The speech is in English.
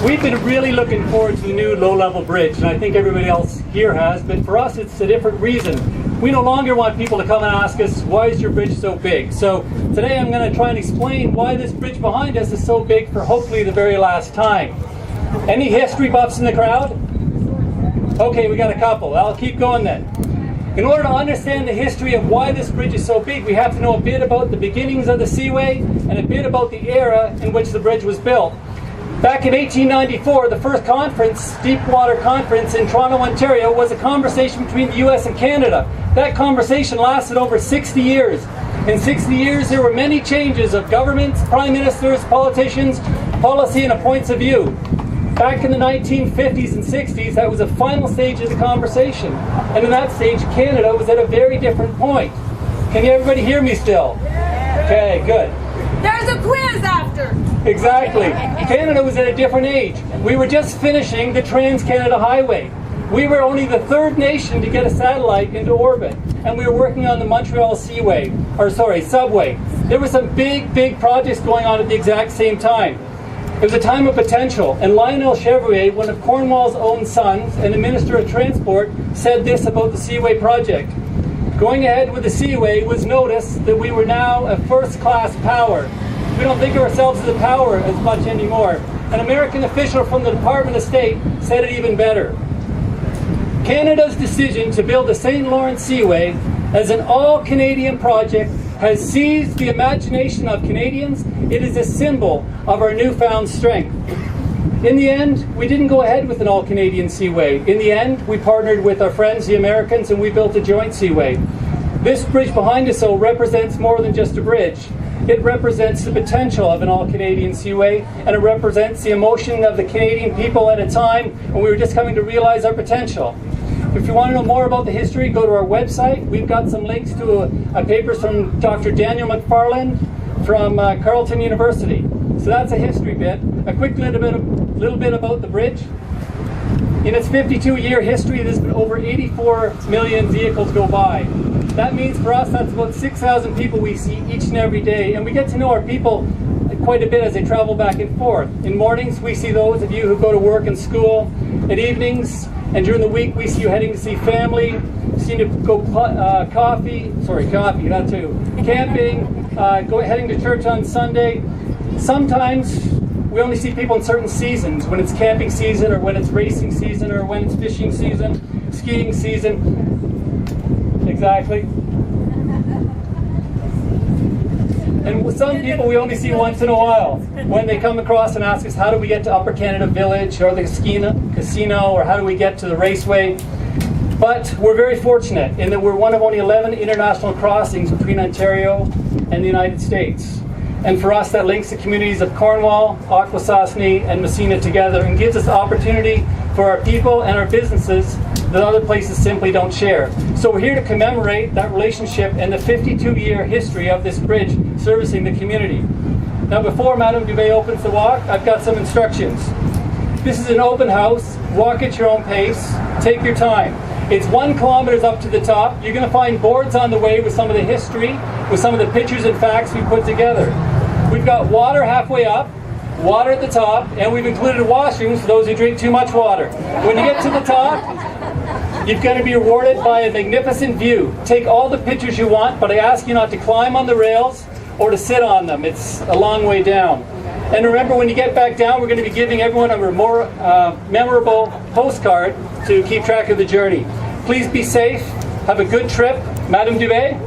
We've been really looking forward to the new low-level bridge, and I think everybody else here has, but for us it's a different reason. We no longer want people to come and ask us, why is your bridge so big? So today I'm going to try and explain why this bridge behind us is so big for hopefully the very last time. Any history buffs in the crowd? Okay, we got a couple. I'll keep going then. In order to understand the history of why this bridge is so big, we have to know a bit about the beginnings of the Seaway and a bit about the era in which the bridge was built. Back in 1894, the first conference, Deepwater Conference in Toronto, Ontario, was a conversation between the US and Canada. That conversation lasted over 60 years. In 60 years, there were many changes of governments, prime ministers, politicians, policy, and points of view. Back in the 1950s and 60s, that was the final stage of the conversation. And in that stage, Canada was at a very different point. Can everybody hear me still? Okay, good. There's a quiz after. Exactly. Canada was at a different age. We were just finishing the Trans-Canada Highway. We were only the third nation to get a satellite into orbit, and we were working on the Montreal Subway. There were some big projects going on at the exact same time. It was a time of potential, and Lionel Chevrier, one of Cornwall's own sons and the Minister of Transport, said this about the Seaway project. Going ahead with the Seaway was notice that we were now a first-class power. We don't think of ourselves as a power as much anymore. An American official from the Department of State said it even better. Canada's decision to build the St. Lawrence Seaway as an all-Canadian project has seized the imagination of Canadians. It is a symbol of our newfound strength. In the end, we didn't go ahead with an all-Canadian Seaway. In the end, we partnered with our friends, the Americans, and we built a joint Seaway. This bridge behind us, though, represents more than just a bridge. It represents the potential of an all-Canadian Seaway, and it represents the emotion of the Canadian people at a time when we were just coming to realize our potential. If you want to know more about the history, go to our website. We've got some links to papers from Dr. Daniel McFarland from Carleton University. So that's a history bit. A quick little bit about the bridge. In its 52-year history, there's been over 84 million vehicles go by. That means for us, that's about 6,000 people we see each and every day. And we get to know our people quite a bit as they travel back and forth. In mornings, we see those of you who go to work and school. At evenings and during the week, we see you heading to see family, seem to go camping, heading to church on Sunday. Sometimes we only see people in certain seasons, when it's camping season or when it's racing season or when it's fishing season, skiing season. Exactly. And with some people we only see once in a while when they come across and ask us, how do we get to Upper Canada Village or the casino, or how do we get to the raceway? But we're very fortunate in that we're one of only 11 international crossings between Ontario and the United States. And for us, that links the communities of Cornwall, Akwesasne, and Messina together and gives us the opportunity for our people and our businesses that other places simply don't share. So we're here to commemorate that relationship and the 52-year history of this bridge servicing the community. Now, before Madame Dubé opens the walk, I've got some instructions. This is an open house. Walk at your own pace. Take your time. It's 1 kilometer up to the top. You're going to find boards on the way with some of the history, with some of the pictures and facts we put together. We've got water halfway up, water at the top, and we've included washrooms for those who drink too much water. When you get to the top, you're going to be rewarded by a magnificent view. Take all the pictures you want, but I ask you not to climb on the rails or to sit on them. It's a long way down. And remember, when you get back down, we're going to be giving everyone a more memorable postcard to keep track of the journey. Please be safe. Have a good trip. Madame Dubé?